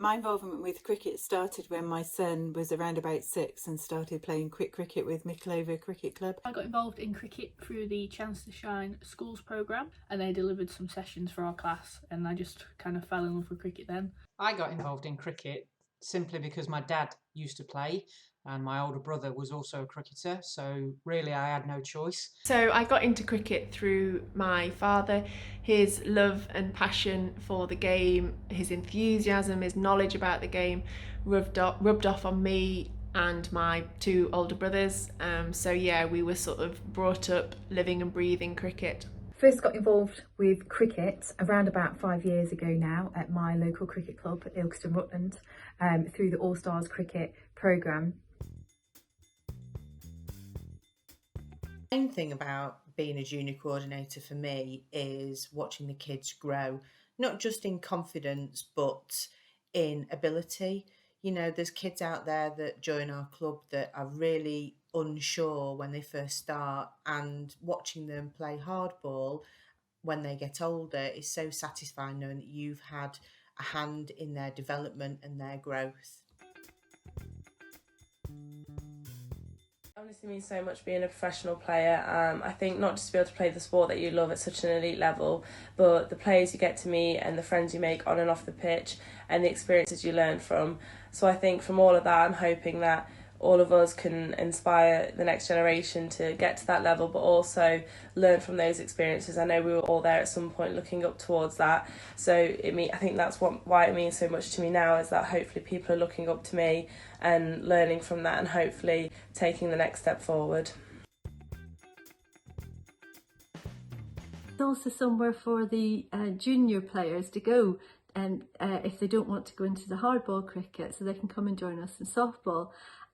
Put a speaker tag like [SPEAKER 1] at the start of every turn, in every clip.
[SPEAKER 1] My involvement with cricket started when my son was around about 6 and started playing quick cricket with Mickleover Cricket Club.
[SPEAKER 2] I got involved in cricket through the Chance to Shine schools programme, and they delivered some sessions for our class, and I just kind of fell in love with cricket then.
[SPEAKER 3] I got involved in cricket simply because my dad used to play and my older brother was also a cricketer, so really I had no choice.
[SPEAKER 4] So I got into cricket through my father. His love and passion for the game, his enthusiasm, his knowledge about the game rubbed off on me and my 2 older brothers. So yeah, we were sort of brought up living and breathing cricket.
[SPEAKER 5] First got involved with cricket around about 5 years ago now at my local cricket club at Ilkeston Rutland through the All Stars cricket programme.
[SPEAKER 6] The main thing about being a junior coordinator for me is watching the kids grow, not just in confidence but in ability. You know, there's kids out there that join our club that are really unsure when they first start, and watching them play hardball when they get older is so satisfying, knowing that you've had a hand in their development and their growth.
[SPEAKER 7] Honestly means so much being a professional player. I think not just to be able to play the sport that you love at such an elite level, but the players you get to meet and the friends you make on and off the pitch and the experiences you learn from. So I think from all of that, I'm hoping that all of us can inspire the next generation to get to that level, but also learn from those experiences. I know we were all there at some point looking up towards that. So I think that's why it means so much to me now, is that hopefully people are looking up to me and learning from that and hopefully taking the next step forward.
[SPEAKER 8] It's also somewhere for the junior players to go, and if they don't want to go into the hardball cricket, so they can come and join us in softball.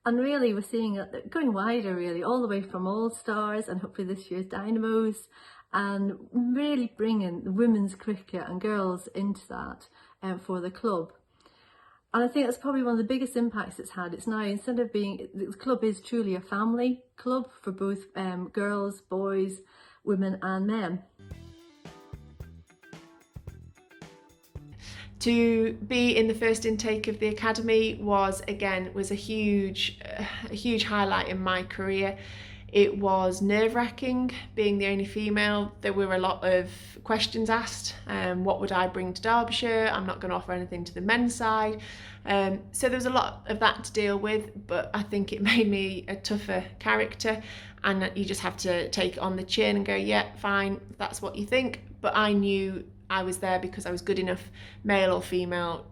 [SPEAKER 8] And really we're seeing it going wider, really, all the way from All Stars and hopefully this year's Dynamos, and really bringing the women's cricket and girls into that for the club. And I think that's probably one of the biggest impacts it's had. It's now, instead of being, the club is truly a family club for both girls, boys, women and men.
[SPEAKER 4] To be in the first intake of the academy was a huge highlight in my career. It was nerve-wracking being the only female. There were a lot of questions asked. What would I bring to Derbyshire? I'm not going to offer anything to the men's side. So there was a lot of that to deal with, but I think it made me a tougher character, and you just have to take it on the chin and go, yeah, fine, that's what you think. But I knew I was there because I was good enough, male or female,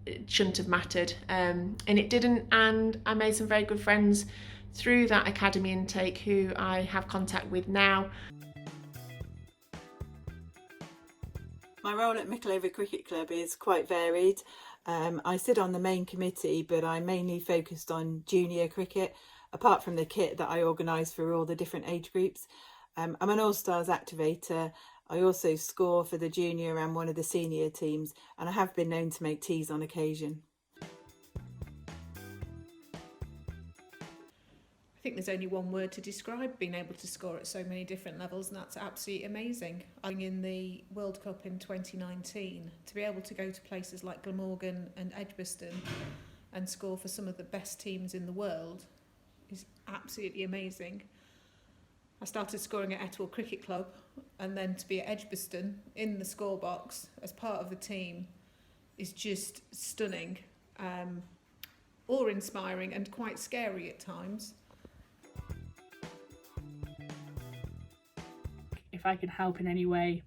[SPEAKER 4] it shouldn't have mattered. And it didn't, and I made some very good friends through that academy intake who I have contact with now.
[SPEAKER 1] My role at Mickleover Cricket Club is quite varied. I sit on the main committee, but I'm mainly focused on junior cricket, apart from the kit that I organise for all the different age groups. I'm an All-Stars activator. I also score for the junior and one of the senior teams, and I have been known to make teas on occasion.
[SPEAKER 9] I think there's only one word to describe being able to score at so many different levels, and that's absolutely amazing. In the World Cup in 2019, to be able to go to places like Glamorgan and Edgbaston and score for some of the best teams in the world is absolutely amazing. I started scoring at Etwall Cricket Club, and then to be at Edgbaston in the score box as part of the team is just stunning, awe-inspiring and quite scary at times.
[SPEAKER 2] If I can help in any way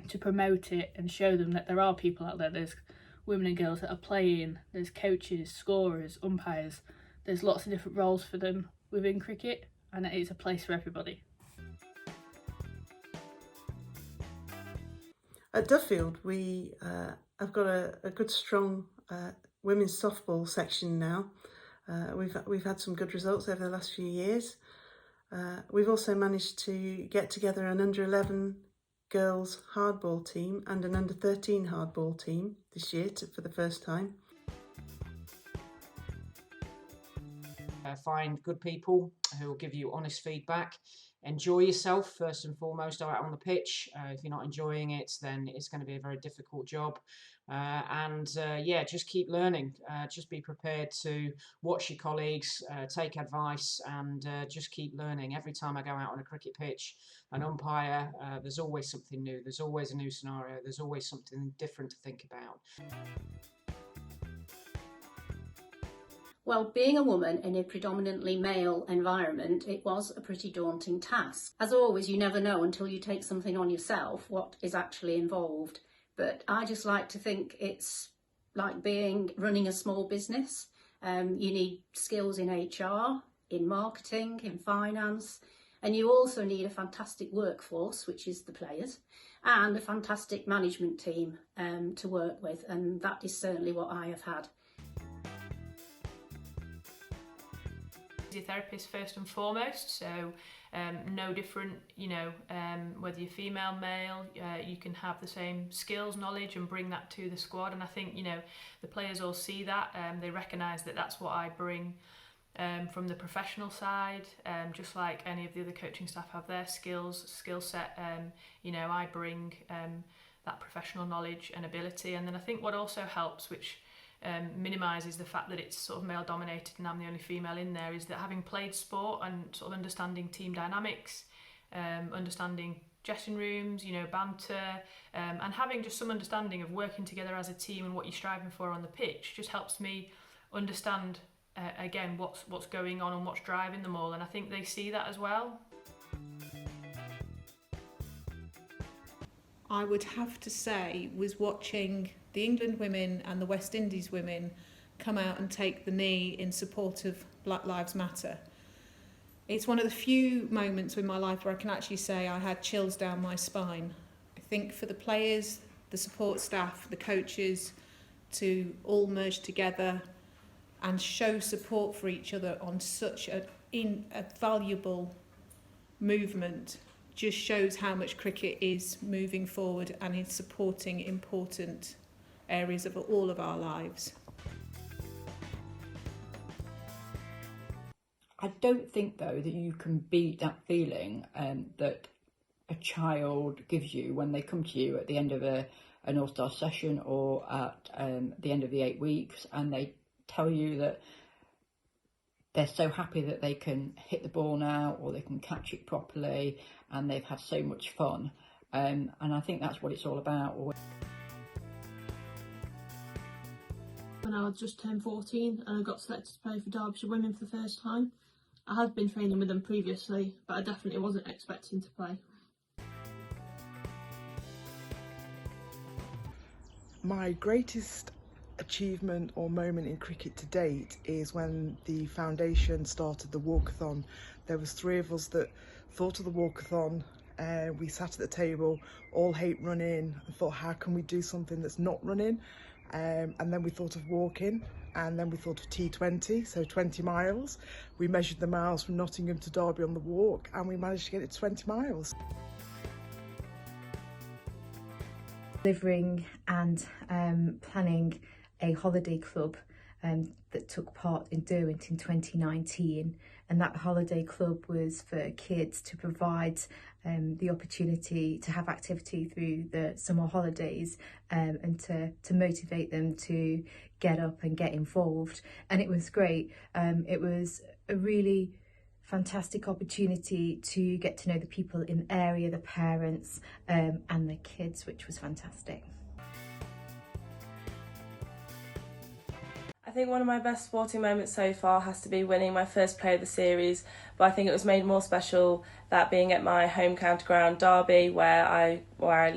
[SPEAKER 2] to promote it and show them that there are people out there, there's women and girls that are playing, there's coaches, scorers, umpires, there's lots of different roles for them within cricket, and it is a place for everybody.
[SPEAKER 10] At Duffield, we have got a good, strong women's softball section now. We've had some good results over the last few years. We've also managed to get together an under-11 girls hardball team and an under-13 hardball team this year for the first time.
[SPEAKER 3] Find good people who will give you honest feedback. Enjoy yourself first and foremost out on the pitch. If you're not enjoying it, then it's going to be a very difficult job. Yeah, just keep learning. Just be prepared to watch your colleagues, take advice, and just keep learning. Every time I go out on a cricket pitch, an umpire, there's always something new. There's always a new scenario. There's always something different to think about.
[SPEAKER 11] Well, being a woman in a predominantly male environment, it was a pretty daunting task. As always, you never know until you take something on yourself what is actually involved. But I just like to think it's like running a small business. You need skills in HR, in marketing, in finance, and you also need a fantastic workforce, which is the players, and a fantastic management team to work with, and that is certainly what I have had.
[SPEAKER 2] Physiotherapist first and foremost, so no different, whether you're female, male, you can have the same skills, knowledge, and bring that to the squad. And I think the players all see that, they recognise that that's what I bring from the professional side, just like any of the other coaching staff have their skill set. I bring that professional knowledge and ability. And then I think what also helps, which minimises the fact that it's sort of male dominated and I'm the only female in there, is that having played sport and sort of understanding team dynamics, understanding dressing rooms, banter, and having just some understanding of working together as a team and what you're striving for on the pitch just helps me understand again what's going on and what's driving them all, and I think they see that as well.
[SPEAKER 9] I would have to say was watching the England women and the West Indies women come out and take the knee in support of Black Lives Matter. It's one of the few moments in my life where I can actually say I had chills down my spine. I think for the players, the support staff, the coaches, to all merge together and show support for each other on such a valuable movement just shows how much cricket is moving forward and is supporting important areas of all of our lives.
[SPEAKER 12] I don't think, though, that you can beat that feeling that a child gives you when they come to you at the end of an All-Star session or at the end of the 8 weeks, and they tell you that they're so happy that they can hit the ball now or they can catch it properly and they've had so much fun. And I think that's what it's all about.
[SPEAKER 13] When I was just turned 14 and I got selected to play for Derbyshire women for the first time. I had been training with them previously, but I definitely wasn't expecting to play.
[SPEAKER 14] My greatest achievement or moment in cricket to date is when the foundation started the walkathon. There was 3 of us that thought of the walkathon. We sat at the table, all hate running, and thought, how can we do something that's not running? And then we thought of walking, and then we thought of T20, so 20 miles. We measured the miles from Nottingham to Derby on the walk, and we managed to get it to 20 miles.
[SPEAKER 5] Delivering and planning a holiday club that took part in Derwent in 2019, and that holiday club was for kids to provide the opportunity to have activity through the summer holidays and to motivate them to get up and get involved. And it was great. It was a really fantastic opportunity to get to know the people in the area, the parents and the kids, which was fantastic.
[SPEAKER 7] I think one of my best sporting moments so far has to be winning my first play of the series, but I think it was made more special that being at my home county ground, Derby, where I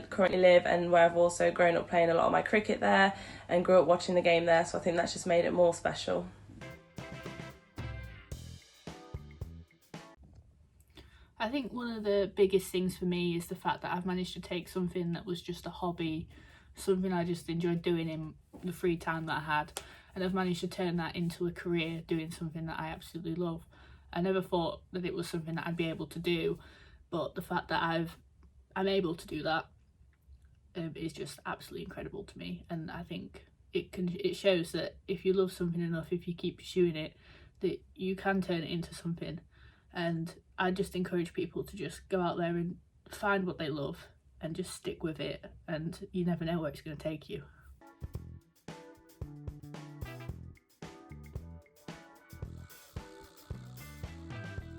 [SPEAKER 7] currently live and where I've also grown up playing a lot of my cricket there and grew up watching the game there, so I think that's just made it more special.
[SPEAKER 2] I think one of the biggest things for me is the fact that I've managed to take something that was just a hobby, something I just enjoyed doing in the free time that I had, and I've managed to turn that into a career doing something that I absolutely love. I never thought that it was something that I'd be able to do, but the fact that I'm able to do that is just absolutely incredible to me. And I think it shows that if you love something enough, if you keep pursuing it, that you can turn it into something. And I just encourage people to just go out there and find what they love and just stick with it, and you never know where it's going to take you.